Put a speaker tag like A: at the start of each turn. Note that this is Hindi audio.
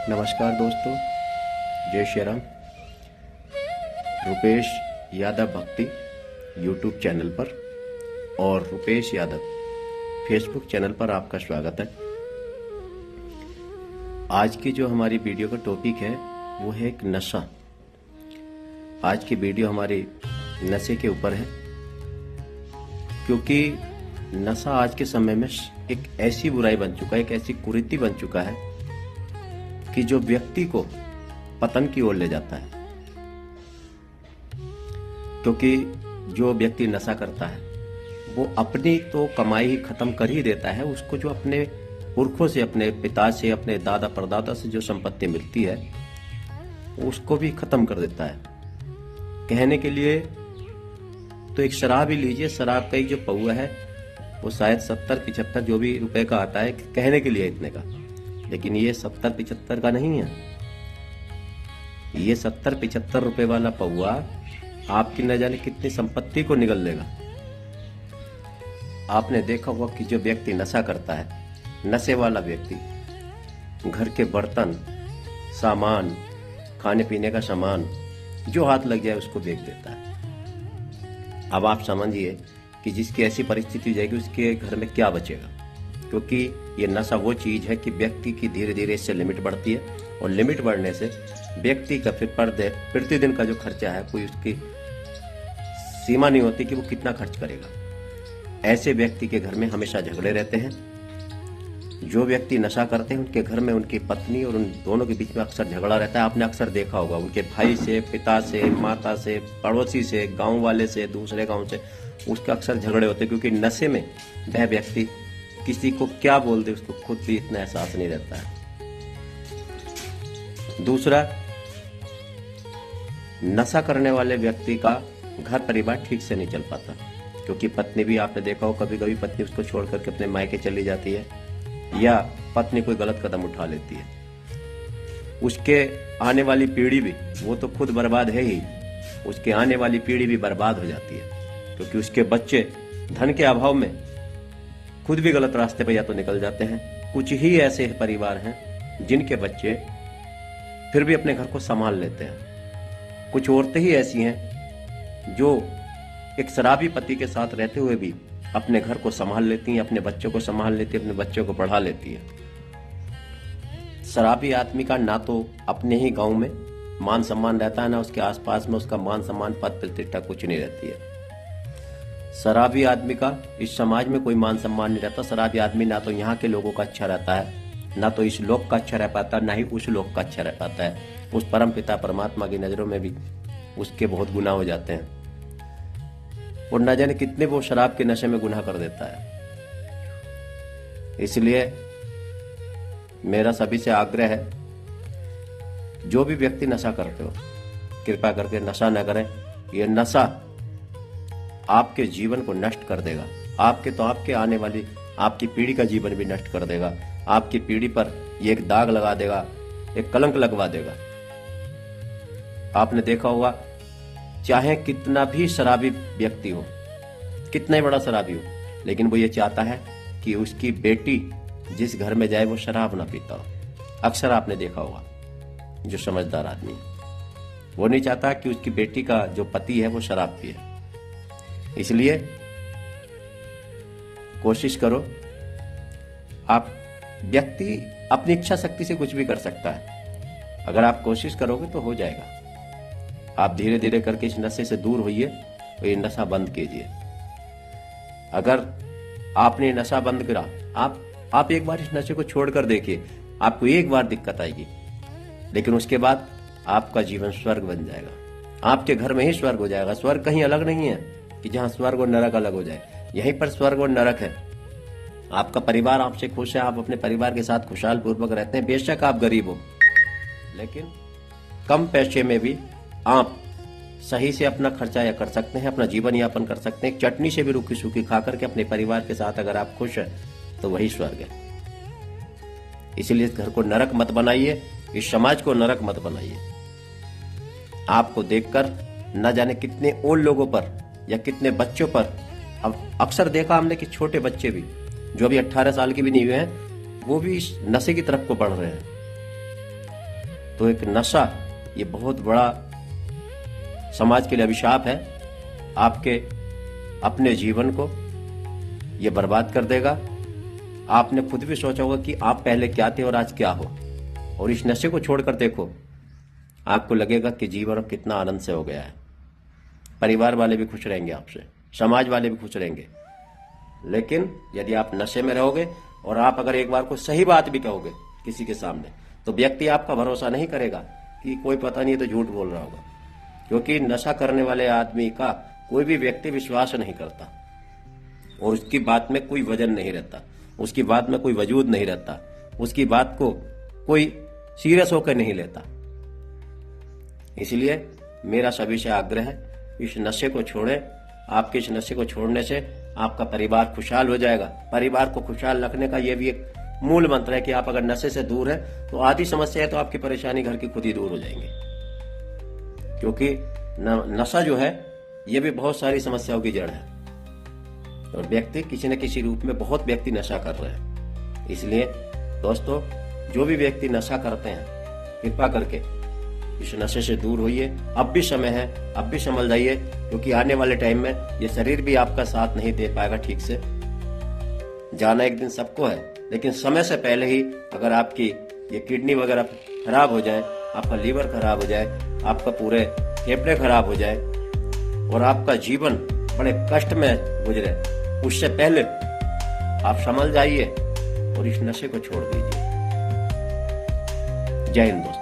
A: नमस्कार दोस्तों, जय श्री राम। रुपेश यादव भक्ति यूट्यूब चैनल पर और रुपेश यादव फेसबुक चैनल पर आपका स्वागत है। आज की जो हमारी वीडियो का टॉपिक है वो है एक नशा। आज की वीडियो हमारी नशे के ऊपर है, क्योंकि नशा आज के समय में एक ऐसी बुराई बन चुका है, एक ऐसी कुरीति बन चुका है कि जो व्यक्ति को पतन की ओर ले जाता है। क्योंकि जो व्यक्ति नशा करता है वो अपनी तो कमाई ही खत्म कर ही देता है, उसको जो अपने पुरखों से, अपने पिता से, अपने दादा परदादा से जो संपत्ति मिलती है उसको भी खत्म कर देता है। कहने के लिए तो एक शराब ही लीजिए, शराब का एक जो पौवा है वो शायद 70-75 जो भी रुपए का आता है, कहने के लिए इतने का, लेकिन ये 70-75 का नहीं है। ये 70-75 रुपए वाला पौवा आपकी न जाने कितनी संपत्ति को निगल लेगा। आपने देखा होगा कि जो व्यक्ति नशा करता है, नशे वाला व्यक्ति घर के बर्तन, सामान, खाने पीने का सामान जो हाथ लग जाए उसको बेच देता है। अब आप समझिए कि जिसकी ऐसी परिस्थिति हो जाएगी उसके घर में क्या बचेगा। क्योंकि ये नशा वो चीज है कि व्यक्ति की धीरे धीरे इससे लिमिट बढ़ती है, और लिमिट बढ़ने से व्यक्ति का फिर प्रतिदिन का जो खर्चा है कोई उसकी सीमा नहीं होती कि वो कितना खर्च करेगा। ऐसे व्यक्ति के घर में हमेशा झगड़े रहते हैं। जो व्यक्ति नशा करते हैं उनके घर में उनकी पत्नी और उन दोनों के बीच में अक्सर झगड़ा रहता है। आपने अक्सर देखा होगा, उनके भाई से, पिता से, माता से, पड़ोसी से, गांव वाले से, दूसरे गांव से उसके अक्सर झगड़े होते हैं। क्योंकि नशे में वह व्यक्ति किसी को क्या बोल दे उसको खुद भी इतना एहसास नहीं रहता है। दूसरा, नशा करने वाले व्यक्ति का घर परिवार ठीक से नहीं चल पाता, क्योंकि पत्नी भी, आपने देखा हो कभी कभी पत्नी उसको छोड़ करके अपने मायके चली जाती है, या पत्नी कोई गलत कदम उठा लेती है। उसके आने वाली पीढ़ी भी, वो तो खुद बर्बाद है ही, उसके आने वाली पीढ़ी भी बर्बाद हो जाती है, क्योंकि उसके बच्चे धन के अभाव में खुद भी गलत रास्ते पर या तो निकल जाते हैं। कुछ ही ऐसे परिवार हैं जिनके बच्चे फिर भी अपने घर को संभाल लेते हैं। कुछ औरतें ही ऐसी हैं जो एक शराबी पति के साथ रहते हुए भी अपने घर को संभाल लेती हैं, अपने बच्चों को संभाल लेती है, अपने बच्चों को पढ़ा लेती है। शराबी आदमी का ना तो अपने ही गांव में मान सम्मान रहता है, ना उसके आसपास में उसका मान सम्मान, पद प्रतिष्ठा कुछ नहीं रहती है। शराबी आदमी का इस समाज में कोई मान सम्मान नहीं रहता। शराबी आदमी ना तो यहाँ के लोगों का अच्छा रहता है, ना तो इस लोक का अच्छा रह पाता, ना ही उस लोक का अच्छा रह पाता है। उस परम पिता परमात्मा की नजरों में भी उसके बहुत गुनाह हो जाते हैं, और न जाने कितने वो शराब के नशे में गुनाह कर देता है। इसलिए मेरा सभी से आग्रह है, जो भी व्यक्ति नशा करते हो कृपया करके नशा न करें। ये नशा आपके जीवन को नष्ट कर देगा। आपके आने वाली आपकी पीढ़ी का जीवन भी नष्ट कर देगा। आपकी पीढ़ी पर ये एक दाग लगा देगा, एक कलंक लगवा देगा। आपने देखा होगा, चाहे कितना भी शराबी व्यक्ति हो, कितना ही बड़ा शराबी हो, लेकिन वो ये चाहता है कि उसकी बेटी जिस घर में जाए वो शराब ना पीता हो। अक्सर आपने देखा होगा, जो समझदार आदमी है वो नहीं चाहता कि उसकी बेटी का जो पति है वो शराब पिए। इसलिए कोशिश करो, आप व्यक्ति अपनी इच्छा शक्ति से कुछ भी कर सकता है। अगर आप कोशिश करोगे तो हो जाएगा। आप धीरे धीरे करके इस नशे से दूर होइए और ये नशा बंद कीजिए। अगर आपने नशा बंद करा, आप एक बार इस नशे को छोड़कर देखिए, आपको एक बार दिक्कत आएगी, लेकिन उसके बाद आपका जीवन स्वर्ग बन जाएगा। आपके घर में ही स्वर्ग हो जाएगा। स्वर्ग कहीं अलग नहीं है कि जहां स्वर्ग और नरक अलग हो जाए, यहीं पर स्वर्ग और नरक है। आपका परिवार आपसे खुश है, आप अपने परिवार के साथ खुशहाल पूर्वक रहते हैं। बेशक आप गरीब हो, लेकिन कम पैसे में भी आप सही से अपना खर्चा या कर सकते हैं, अपना जीवन यापन कर सकते हैं। चटनी से भी रूखी सूखी खा करके अपने परिवार के साथ अगर आप खुश हैं तो वही स्वर्ग है। इसलिए इस घर को नरक मत बनाइए, इस समाज को नरक मत बनाइए। आपको देखकर न जाने कितने और लोगों पर या कितने बच्चों पर, अब अक्सर देखा हमने कि छोटे बच्चे भी जो अभी 18 साल के भी नहीं हुए हैं वो भी इस नशे की तरफ को बढ़ रहे हैं। तो एक नशा ये बहुत बड़ा समाज के लिए अभिशाप है। आपके अपने जीवन को ये बर्बाद कर देगा। आपने खुद भी सोचा होगा कि आप पहले क्या थे और आज क्या हो, और इस नशे को छोड़कर देखो, आपको लगेगा कि जीवन अब कितना आनंद से हो गया है। परिवार वाले भी खुश रहेंगे आपसे, समाज वाले भी खुश रहेंगे। लेकिन यदि आप नशे में रहोगे और आप अगर एक बार को सही बात भी कहोगे किसी के सामने, तो व्यक्ति आपका भरोसा नहीं करेगा कि कोई पता नहीं तो झूठ बोल रहा होगा, क्योंकि नशा करने वाले आदमी का कोई भी व्यक्ति विश्वास नहीं करता और उसकी बात में कोई वजन नहीं रहता, उसकी बात में कोई वजूद नहीं रहता, उसकी बात को कोई सीरियस होकर नहीं लेता। इसलिए मेरा सभी से आग्रह है, इस नशे को छोड़ें। आपके इस नशे को छोड़ने से आपका परिवार खुशहाल हो जाएगा। परिवार को खुशहाल रखने का यह भी एक मूल मंत्र है कि आप अगर नशे से दूर हैं तो आधी समस्या है तो आपकी परेशानी घर की खुद ही दूर हो जाएंगे, क्योंकि नशा जो है ये भी बहुत सारी समस्याओं की जड़ है और व्यक्ति किसी न किसी रूप में बहुत व्यक्ति नशा कर रहे हैं। इसलिए दोस्तों, जो भी व्यक्ति नशा करते हैं, कृपा करके इस नशे से दूर होइए। अब भी समय है, अब भी संभल जाइए, क्योंकि आने वाले टाइम में ये शरीर भी आपका साथ नहीं दे पाएगा ठीक से। जाना एक दिन सबको है, लेकिन समय से पहले ही अगर आपकी ये किडनी वगैरह खराब हो जाए, आपका लीवर खराब हो जाए, आपका पूरे फेफड़े खराब हो जाए और आपका जीवन बड़े कष्ट में गुजरे, उससे पहले आप संभल जाइए और इस नशे को छोड़ दीजिए। जय हिंद दोस्तों।